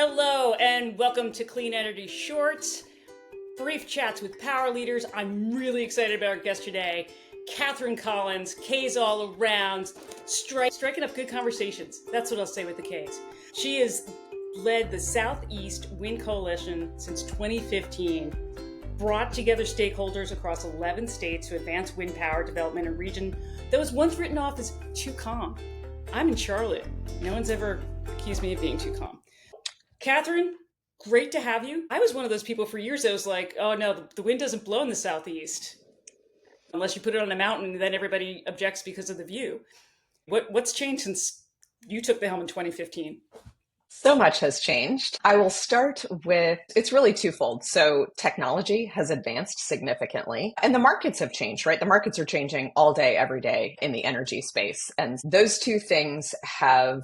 Hello and welcome to Clean Energy Shorts, brief chats with power leaders. I'm really excited about our guest today, Katharine Kollins, K's all around, striking up good conversations. That's what I'll say with the K's. She has led the Southeast Wind Coalition since 2015, brought together stakeholders across 11 states to advance wind power development in a region that was once written off as too calm. I'm in Charlotte. No one's ever accused me of being too calm. Katharine, great to have you. I was one of those people for years that was like, oh no, the wind doesn't blow in the Southeast. Unless you put it on a mountain, then everybody objects because of the view. What's changed since you took the helm in 2015? So much has changed. I will start with, it's really twofold. So technology has advanced significantly and the markets have changed, right? The markets are changing all day, every day in the energy space. And those two things have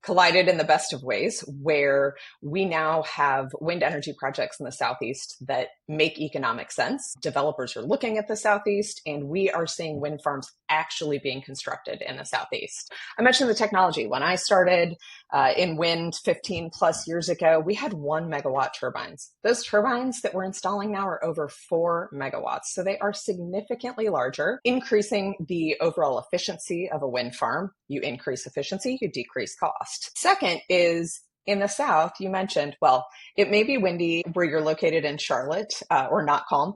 collided in the best of ways, where we now have wind energy projects in the Southeast that make economic sense. Developers are looking at the Southeast, and we are seeing wind farms actually being constructed in the Southeast. I mentioned the technology. When I started in wind 15 plus years ago, we had 1 megawatt turbines. Those turbines that we're installing now are over 4 megawatts. So they are significantly larger, increasing the overall efficiency of a wind farm. You increase efficiency, you decrease cost. Second is in the South, you mentioned, well, it may be windy where you're located in Charlotte or not calm,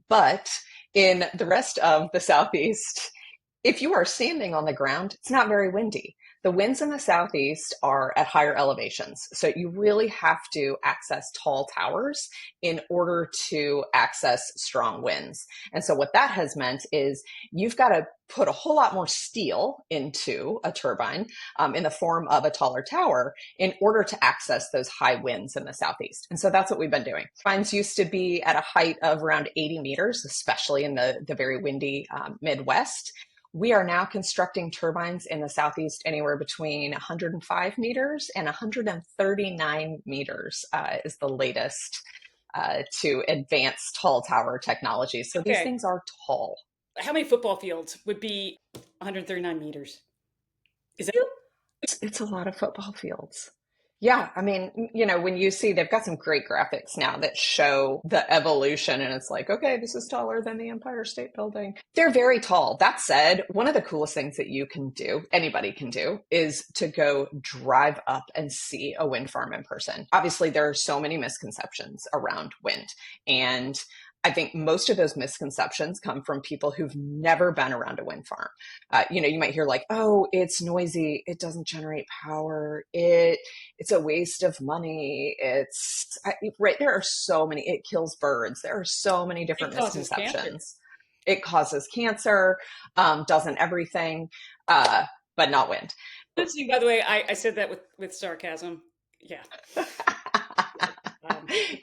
but in the rest of the Southeast, if you are standing on the ground, it's not very windy. The winds in the Southeast are at higher elevations. So you really have to access tall towers in order to access strong winds. And so what that has meant is you've got to put a whole lot more steel into a turbine in the form of a taller tower in order to access those high winds in the Southeast. And so that's what we've been doing. Turbines used to be at a height of around 80 meters, especially in the very windy Midwest. We are now constructing turbines in the Southeast anywhere between 105 meters and 139 meters is the latest to advance tall tower technology. So these things are tall. How many football fields would be 139 meters? Is that? It's a lot of football fields. Yeah, I mean, you know, when you see, they've got some great graphics now that show the evolution, and it's like, okay, this is taller than the Empire State Building. They're very tall. That said, one of the coolest things that you can do, anybody can do, is to go drive up and see a wind farm in person. Obviously, there are so many misconceptions around wind, and I think most of those misconceptions come from people who've never been around a wind farm. You might hear like, oh, it's noisy. It doesn't generate power. It's a waste of money. Right. There are so many, it kills birds. There are so many different misconceptions. It causes cancer, doesn't everything, but not wind. By the way, I said that with sarcasm. Yeah.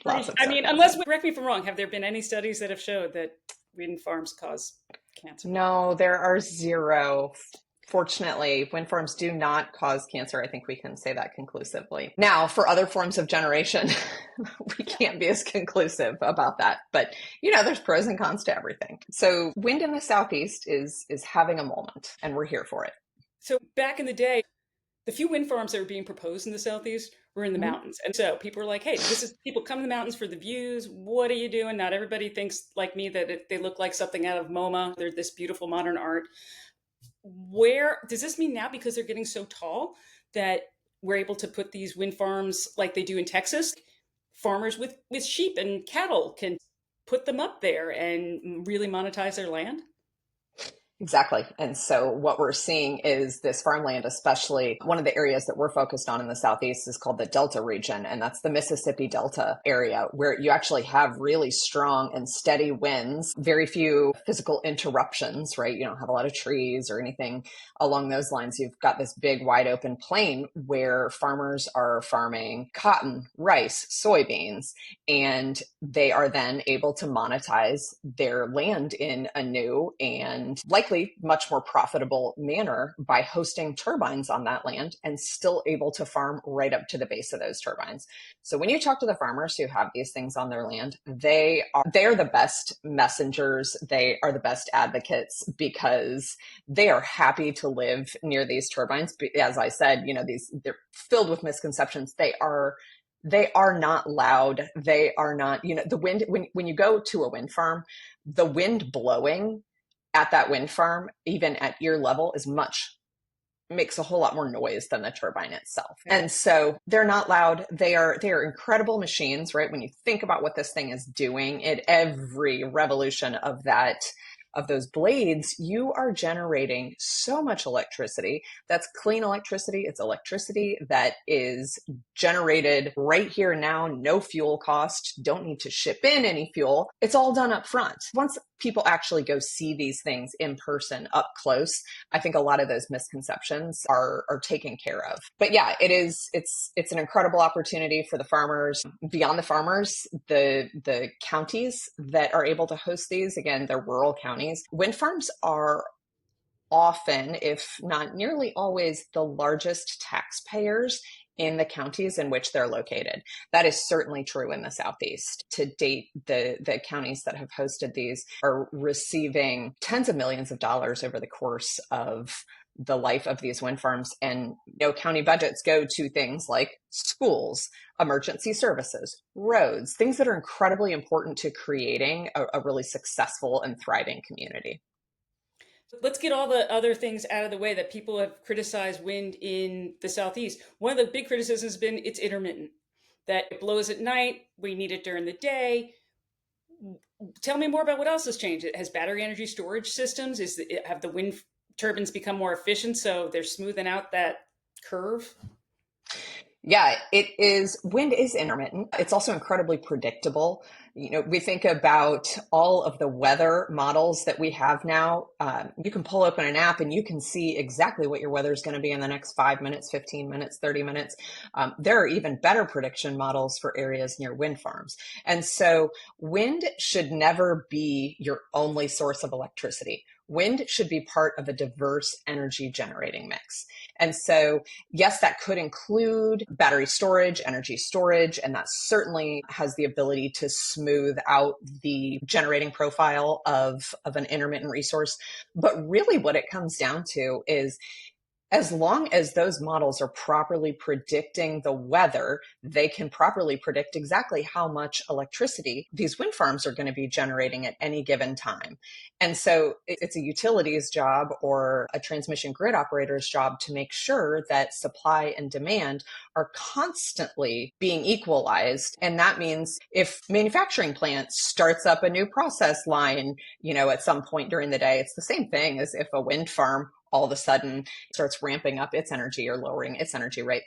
I mean, correct me if I'm wrong, have there been any studies that have showed that wind farms cause cancer? No, there are zero. Fortunately, wind farms do not cause cancer. I think we can say that conclusively. Now, for other forms of generation, we can't be as conclusive about that. But, there's pros and cons to everything. So wind in the Southeast is having a moment, and we're here for it. So back in the day, the few wind farms that were being proposed in the Southeast were in the mountains. And so people were like, hey, people come to the mountains for the views. What are you doing? Not everybody thinks like me that they look like something out of MoMA. They're this beautiful modern art. Where does this mean now, because they're getting so tall, that we're able to put these wind farms like they do in Texas? Farmers with sheep and cattle can put them up there and really monetize their land? Exactly. And so what we're seeing is this farmland, especially one of the areas that we're focused on in the Southeast is called the Delta region. And that's the Mississippi Delta area, where you actually have really strong and steady winds, very few physical interruptions, right? You don't have a lot of trees or anything along those lines. You've got this big wide open plain where farmers are farming cotton, rice, soybeans, and they are then able to monetize their land in a new and likely much more profitable manner by hosting turbines on that land and still able to farm right up to the base of those turbines. So when you talk to the farmers who have these things on their land, they are the best messengers. They are the best advocates because they are happy to live near these turbines. As I said, they're filled with misconceptions. They are They are not loud. They are not, the wind, when you go to a wind farm, the wind blowing at that wind farm, even at ear level, makes a whole lot more noise than the turbine itself. And so they're not loud. They are incredible machines, right? When you think about what this thing is doing, at every revolution of those blades, you are generating so much electricity. That's clean electricity. It's electricity that is generated right here now, no fuel cost, don't need to ship in any fuel. It's all done up front. Once people actually go see these things in person up close, I think a lot of those misconceptions are taken care of. But yeah, it's an incredible opportunity for the farmers. Beyond the farmers, the counties that are able to host these, again, they're rural counties. Wind farms are often, if not nearly always, the largest taxpayers in the counties in which they're located. That is certainly true in the Southeast. To date, the counties that have hosted these are receiving tens of millions of dollars over the course of the life of these wind farms. And county budgets go to things like schools, emergency services, roads, things that are incredibly important to creating a really successful and thriving community. Let's get all the other things out of the way that people have criticized wind in the Southeast. One of the big criticisms has been it's intermittent, that it blows at night, we need it during the day. Tell me more about what else has changed. Has battery energy storage systems, have the wind turbines become more efficient so they're smoothing out that curve? Yeah, wind is intermittent. It's also incredibly predictable. We think about all of the weather models that we have now. You can pull open an app and you can see exactly what your weather is going to be in the next 5 minutes, 15 minutes, 30 minutes. There are even better prediction models for areas near wind farms. And so wind should never be your only source of electricity. Wind should be part of a diverse energy generating mix. And so, yes, that could include battery storage, energy storage, and that certainly has the ability to smooth out the generating profile of an intermittent resource. But really what it comes down to is, as long as those models are properly predicting the weather, they can properly predict exactly how much electricity these wind farms are going to be generating at any given time. And so it's a utility's job or a transmission grid operator's job to make sure that supply and demand are constantly being equalized. And that means if manufacturing plant starts up a new process line, at some point during the day, it's the same thing as if a wind farm all of a sudden starts ramping up its energy or lowering its energy, right?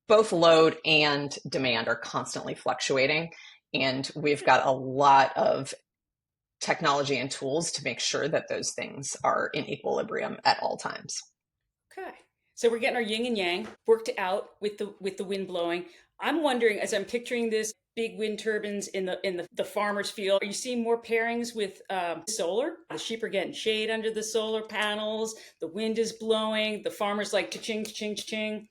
Both load and demand are constantly fluctuating. And we've got a lot of technology and tools to make sure that those things are in equilibrium at all times. Okay. So we're getting our yin and yang worked out with the wind blowing. I'm wondering, as I'm picturing this, big wind turbines in the farmer's field, are you seeing more pairings with solar? The sheep are getting shade under the solar panels. The wind is blowing. The farmers like cha-ching, cha-ching, cha-ching.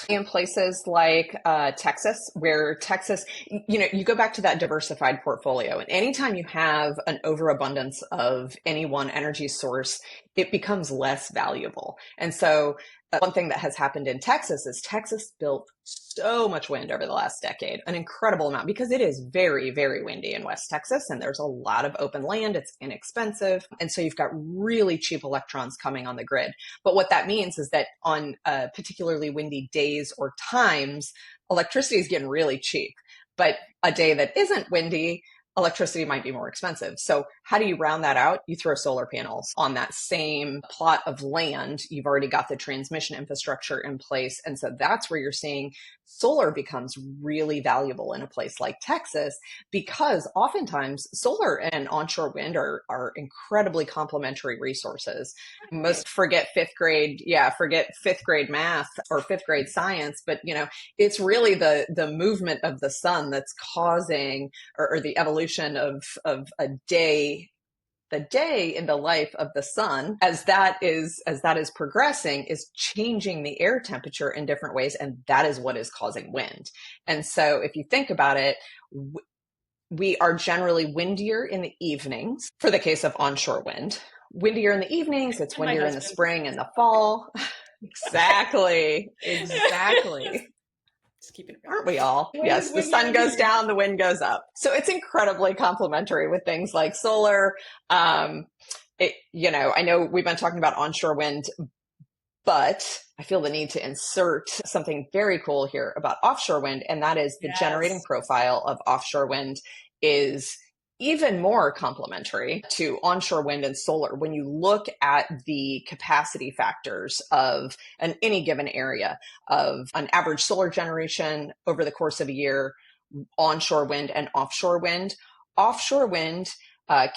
In places like Texas, where Texas, you go back to that diversified portfolio, and anytime you have an overabundance of any one energy source, it becomes less valuable. And so one thing that has happened in Texas is Texas built so much wind over the last decade, an incredible amount, because it is very, very windy in West Texas and there's a lot of open land. It's inexpensive. And so you've got really cheap electrons coming on the grid. But what that means is that on particularly windy days or times, electricity is getting really cheap. But a day that isn't windy, electricity might be more expensive. So how do you round that out? You throw solar panels on that same plot of land. You've already got the transmission infrastructure in place. And so that's where you're seeing solar becomes really valuable in a place like Texas, because oftentimes solar and onshore wind are incredibly complementary resources. Most forget fifth grade math or fifth grade science, but it's really the movement of the sun that's causing or the evolution of a day, the day in the life of the sun, as that is progressing, is changing the air temperature in different ways, and that is what is causing wind. And so if you think about it, we are generally windier in the evenings for the case of onshore wind. Windier in the evenings, it's windier in the spring and the fall. Exactly. keeping it Aren't we all? Wind Yes, is the windy sun over goes here. down, the wind goes up. So it's incredibly complementary with things like solar. I know we've been talking about onshore wind, but I feel the need to insert something very cool here about offshore wind, and that is the generating Yes. profile of offshore wind is even more complementary to onshore wind and solar. When you look at the capacity factors of any given area of an average solar generation over the course of a year, onshore wind and offshore wind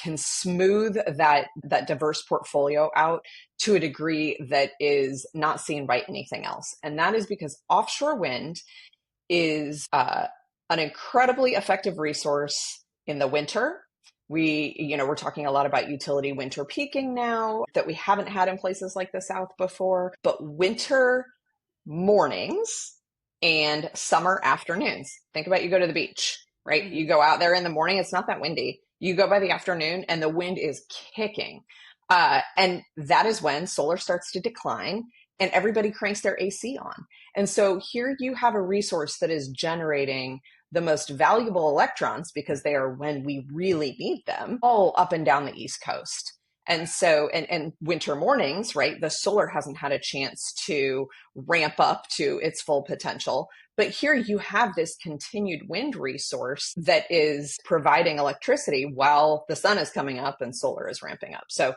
can smooth that diverse portfolio out to a degree that is not seen by anything else. And that is because offshore wind is an incredibly effective resource in the winter. We're talking a lot about utility winter peaking now that we haven't had in places like the South before, but winter mornings and summer afternoons. Think about you go to the beach, right? Mm-hmm. You go out there in the morning, it's not that windy. You go by the afternoon and the wind is kicking. And that is when solar starts to decline and everybody cranks their AC on. And so here you have a resource that is generating the most valuable electrons because they are when we really need them all up and down the East Coast. And so, and winter mornings, right? The solar hasn't had a chance to ramp up to its full potential. But here you have this continued wind resource that is providing electricity while the sun is coming up and solar is ramping up. So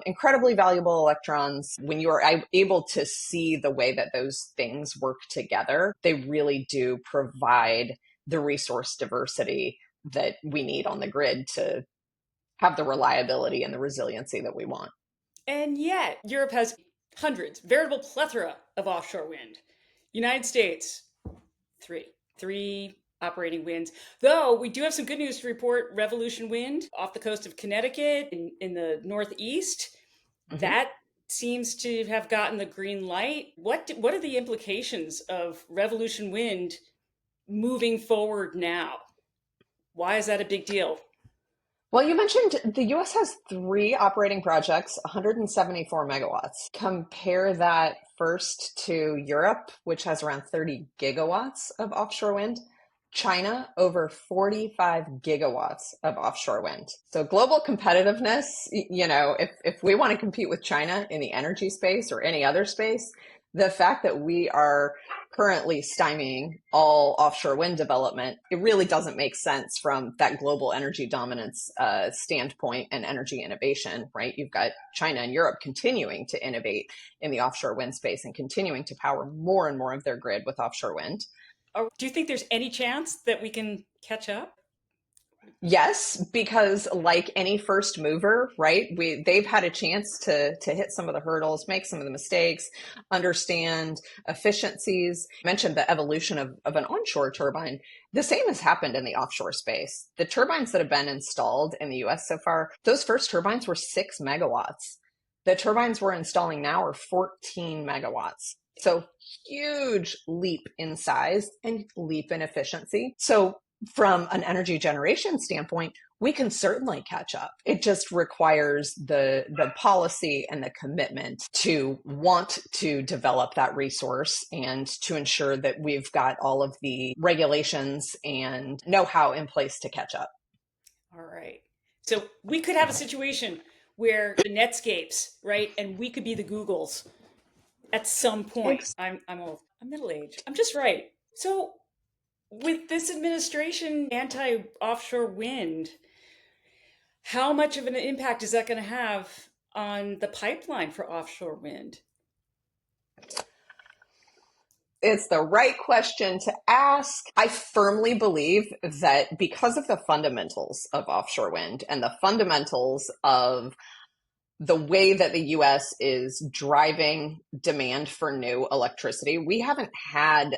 incredibly valuable electrons. When you are able to see the way that those things work together, they really do provide the resource diversity that we need on the grid to have the reliability and the resiliency that we want. And yet, Europe has hundreds, veritable plethora of offshore wind. United States, three operating winds. Though we do have some good news to report. Revolution Wind off the coast of Connecticut in the Northeast. Mm-hmm. That seems to have gotten the green light. What are the implications of Revolution Wind moving forward now? Why is that a big deal? Well, you mentioned the US has 3 operating projects, 174 megawatts. Compare that first to Europe, which has around 30 gigawatts of offshore wind. China, over 45 gigawatts of offshore wind. So global competitiveness, if we want to compete with China in the energy space or any other space, the fact that we are currently stymieing all offshore wind development, it really doesn't make sense from that global energy dominance standpoint and energy innovation, right? You've got China and Europe continuing to innovate in the offshore wind space and continuing to power more and more of their grid with offshore wind. Do you think there's any chance that we can catch up? Yes, because like any first mover, right? They've had a chance to hit some of the hurdles, make some of the mistakes, understand efficiencies. I mentioned the evolution of an onshore turbine. The same has happened in the offshore space. The turbines that have been installed in the US so far, those first turbines were 6 megawatts. The turbines we're installing now are 14 megawatts. So huge leap in size and leap in efficiency. So from an energy generation standpoint, we can certainly catch up. It just requires the policy and the commitment to want to develop that resource and to ensure that we've got all of the regulations and know-how in place to catch up. All right. So we could have a situation where the Netscapes, right, and we could be the Googles at some point. I'm old. I'm middle-aged. I'm just right. So with this administration anti-offshore wind, how much of an impact is that going to have on the pipeline for offshore wind? It's the right question to ask. I firmly believe that because of the fundamentals of offshore wind and the fundamentals of the way that the US is driving demand for new electricity, we haven't had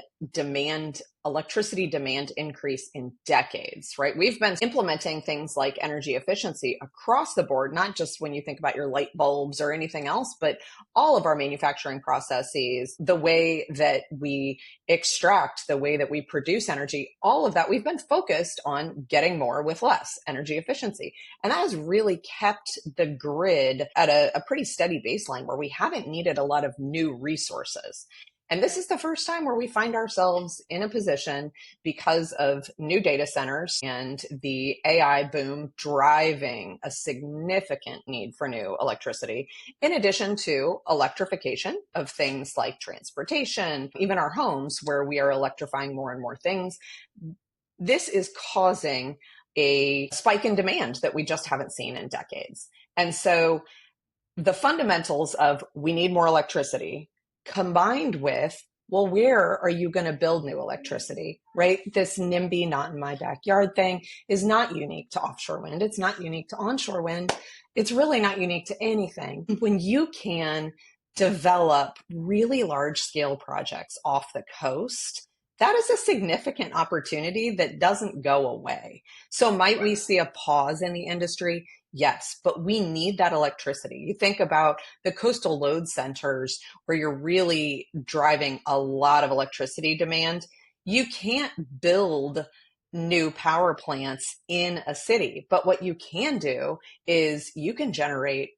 electricity demand increase in decades, right? We've been implementing things like energy efficiency across the board, not just when you think about your light bulbs or anything else, but all of our manufacturing processes, the way that we extract, the way that we produce energy, all of that, we've been focused on getting more with less energy efficiency. And that has really kept the grid at a pretty steady baseline where we haven't needed a lot of new resources. And this is the first time where we find ourselves in a position because of new data centers and the AI boom driving a significant need for new electricity, in addition to electrification of things like transportation, even our homes where we are electrifying more and more things. This is causing a spike in demand that we just haven't seen in decades. And so the fundamentals of we need more electricity combined with, well, where are you going to build new electricity, right? This NIMBY, not in my backyard thing is not unique to offshore wind. It's not unique to onshore wind. It's really not unique to anything. When you can develop really large scale projects off the coast, that is a significant opportunity that doesn't go away. So might we see a pause in the industry? Yes, but we need that electricity. You think about the coastal load centers where you're really driving a lot of electricity demand. You can't build new power plants in a city, but what you can do is you can generate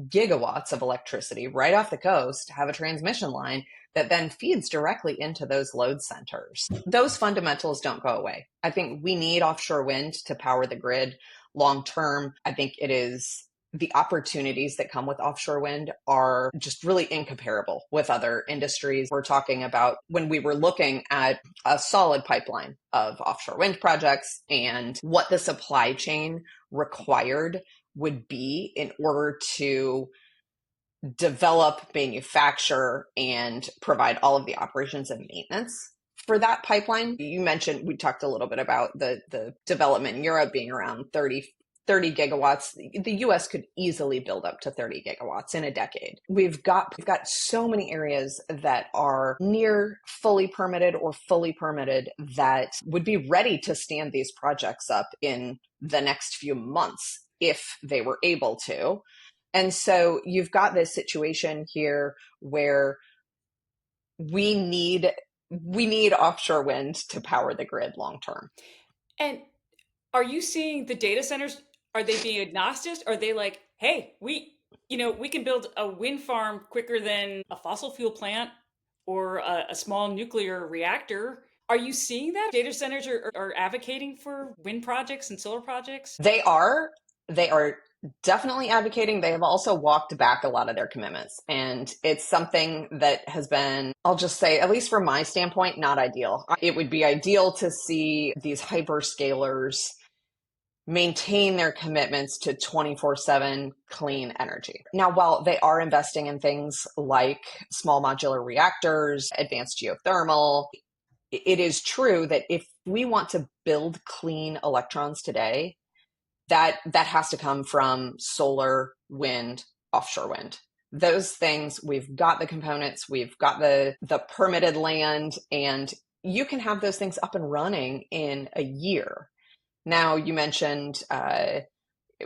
gigawatts of electricity right off the coast, have a transmission line that then feeds directly into those load centers. Those fundamentals don't go away. I think we need offshore wind to power the grid long term. I think it is the opportunities that come with offshore wind are just really incomparable with other industries. We're talking about when we were looking at a solid pipeline of offshore wind projects and what the supply chain required would be in order to develop, manufacture, and provide all of the operations and maintenance for that pipeline. You mentioned, we talked a little bit about the development in Europe being around 30 gigawatts. The US could easily build up to 30 gigawatts in a decade. We've got so many areas that are near fully permitted or fully permitted that would be ready to stand these projects up in the next few months if they were able to. And so you've got this situation here where we need offshore wind to power the grid long term. And are you seeing the data centers, are they being agnostic? Are they like, hey, we can build a wind farm quicker than a fossil fuel plant or a small nuclear reactor? Are you seeing that data centers are advocating for wind projects and solar projects? They are definitely advocating. They have also walked back a lot of their commitments. And it's something that has been, I'll just say, at least from my standpoint, not ideal. It would be ideal to see these hyperscalers maintain their commitments to 24/7 clean energy. Now, while they are investing in things like small modular reactors, advanced geothermal, it is true that if we want to build clean electrons today, that has to come from solar, wind, offshore wind. Those things, we've got the components, we've got the permitted land, and you can have those things up and running in a year. Now, you mentioned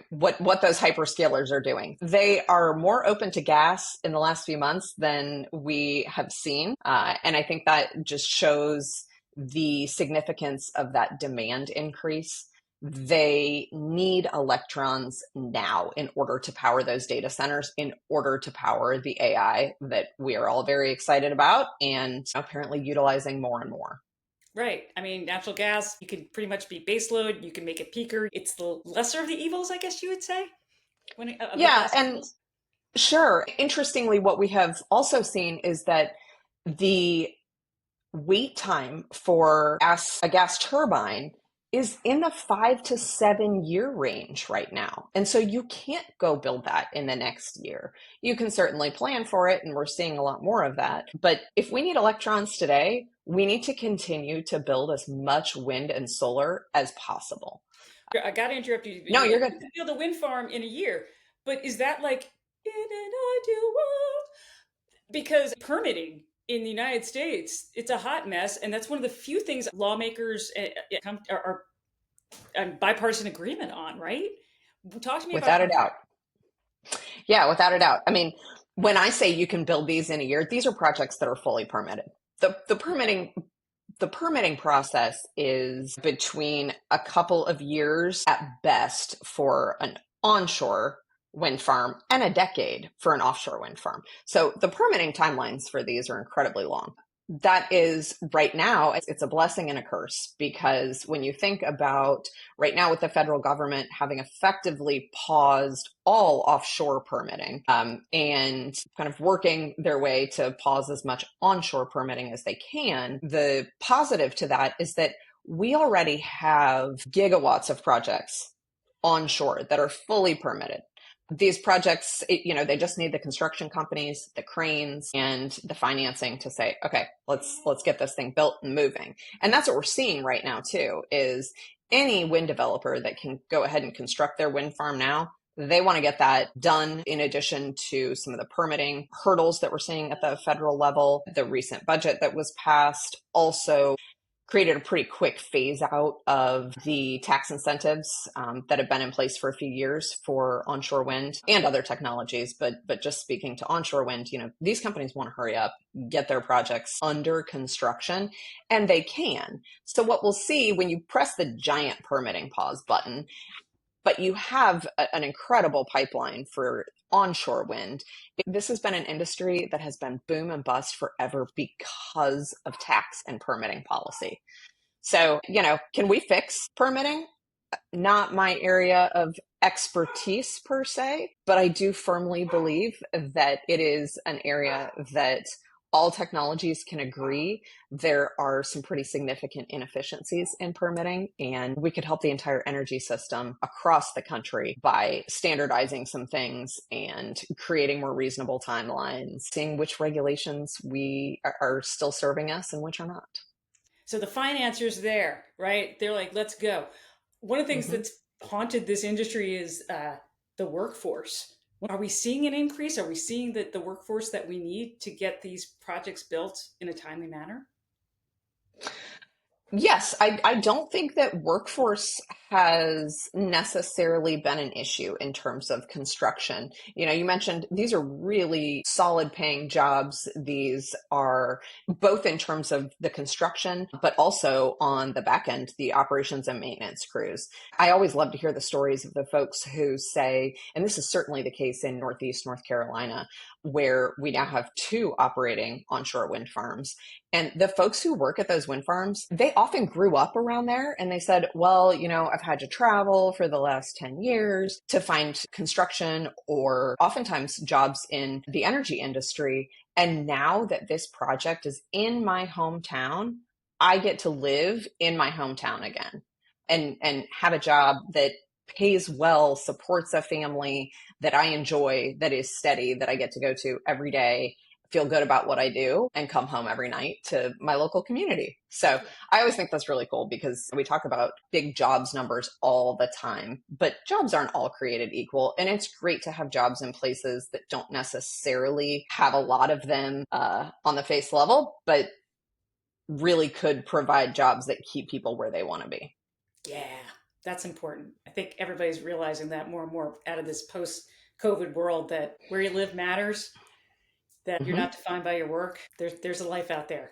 what those hyperscalers are doing. They are more open to gas in the last few months than we have seen. And I think that just shows the significance of that demand increase. They need electrons now in order to power those data centers, in order to power the AI that we are all very excited about and apparently utilizing more and more. Right. I mean, natural gas, you can pretty much be baseload. You can make it peaker. It's the lesser of the evils, I guess you would say. Yeah, and sure. Interestingly, what we have also seen is that the wait time for a gas turbine is in the 5 to 7 year range right now. And so you can't go build that in the next year. You can certainly plan for it, and we're seeing a lot more of that. But if we need electrons today, we need to continue to build as much wind and solar as possible. I got to interrupt you. No, you're good. You can build a wind farm in a year, but is that like in an ideal world? Because permitting in the United States, it's a hot mess, and that's one of the few things lawmakers are bipartisan agreement on, right? Talk to me Without about a doubt. Yeah, without a doubt. I mean, when I say you can build these in a year, these are projects that are fully permitted. The permitting process is between a couple of years at best for an onshore wind farm and a decade for an offshore wind farm. So the permitting timelines for these are incredibly long. That is right now, it's a blessing and a curse, because when you think about right now with the federal government having effectively paused all offshore permitting and kind of working their way to pause as much onshore permitting as they can, the positive to that is that we already have gigawatts of projects onshore that are fully permitted. These projects, they just need the construction companies, the cranes, and the financing to say, okay, let's get this thing built and moving. And that's what we're seeing right now too, is any wind developer that can go ahead and construct their wind farm now, they want to get that done, in addition to some of the permitting hurdles that we're seeing at the federal level. The recent budget that was passed also created a pretty quick phase out of the tax incentives that have been in place for a few years for onshore wind and other technologies. But just speaking to onshore wind, these companies want to hurry up, get their projects under construction, and they can. So what we'll see when you press the giant permitting pause button, but you have an incredible pipeline for onshore wind. This has been an industry that has been boom and bust forever because of tax and permitting policy. So, can we fix permitting? Not my area of expertise per se, but I do firmly believe that it is an area that all technologies can agree there are some pretty significant inefficiencies in permitting, and we could help the entire energy system across the country by standardizing some things and creating more reasonable timelines, seeing which regulations we are still serving us and which are not. So the financiers there, right? They're like, let's go. One of the things that's haunted this industry is the workforce. Are we seeing an increase? Are we seeing the workforce that we need to get these projects built in a timely manner? Yes, I don't think that workforce has necessarily been an issue in terms of construction. You mentioned these are really solid paying jobs. These are both in terms of the construction, but also on the back end, the operations and maintenance crews. I always love to hear the stories of the folks who say, and this is certainly the case in Northeast North Carolina, where we now have 2 operating onshore wind farms. And the folks who work at those wind farms, they often grew up around there, and they said, well, I've had to travel for the last 10 years to find construction or oftentimes jobs in the energy industry. And now that this project is in my hometown, I get to live in my hometown again and have a job that pays well, supports a family that I enjoy, that is steady, that I get to go to every day, feel good about what I do, and come home every night to my local community. So I always think that's really cool, because we talk about big jobs numbers all the time, but jobs aren't all created equal. And it's great to have jobs in places that don't necessarily have a lot of them on the face level, but really could provide jobs that keep people where they want to be. Yeah, that's important. I think everybody's realizing that more and more out of this post-COVID world, that where you live matters, that you're not defined by your work. There's a life out there.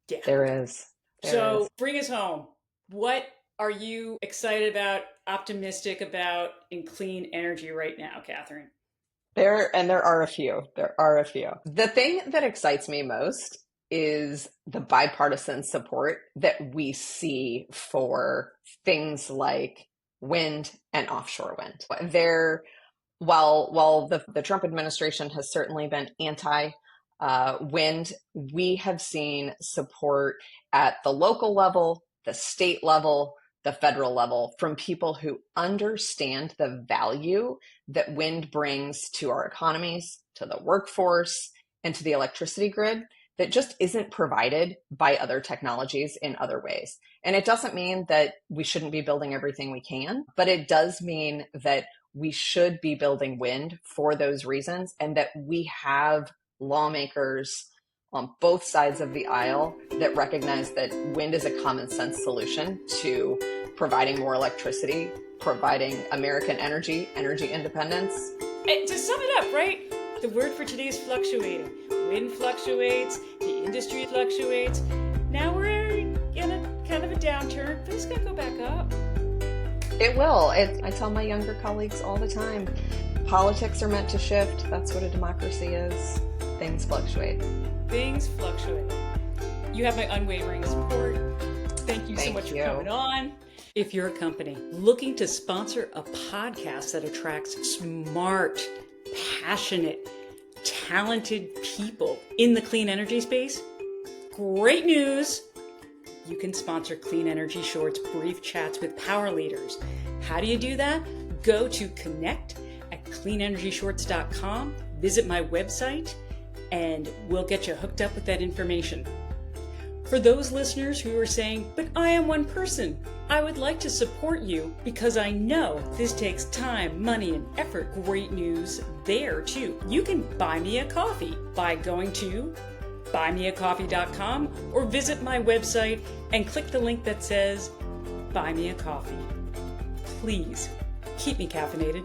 Yeah. There is. So bring us home. What are you excited about, optimistic about in clean energy right now, Katharine? There are a few. The thing that excites me most is the bipartisan support that we see for things like wind and offshore wind. While the Trump administration has certainly been anti-wind, we have seen support at the local level, the state level, the federal level from people who understand the value that wind brings to our economies, to the workforce, and to the electricity grid that just isn't provided by other technologies in other ways. And it doesn't mean that we shouldn't be building everything we can, but it does mean that we should be building wind for those reasons, and that we have lawmakers on both sides of the aisle that recognize that wind is a common sense solution to providing more electricity, providing American energy independence. And to sum it up, right? The word for today is fluctuating. Wind fluctuates, the industry fluctuates. Now we're in a kind of a downturn, but it's going to go back up. It will. I tell my younger colleagues all the time, politics are meant to shift. That's what a democracy is. Things fluctuate. Things fluctuate. You have my unwavering support. Thank you so much for coming on. If you're a company looking to sponsor a podcast that attracts smart, passionate, talented people in the clean energy space, great news. You can sponsor Clean Energy Shorts Brief Chats with Power Leaders. How do you do that? Go to connect@cleanenergyshorts.com, visit my website, and we'll get you hooked up with that information. For those listeners who are saying, but I am one person, I would like to support you because I know this takes time, money, and effort. Great news there too. You can buy me a coffee by going to buymeacoffee.com or visit my website and click the link that says Buy Me a Coffee. Please keep me caffeinated.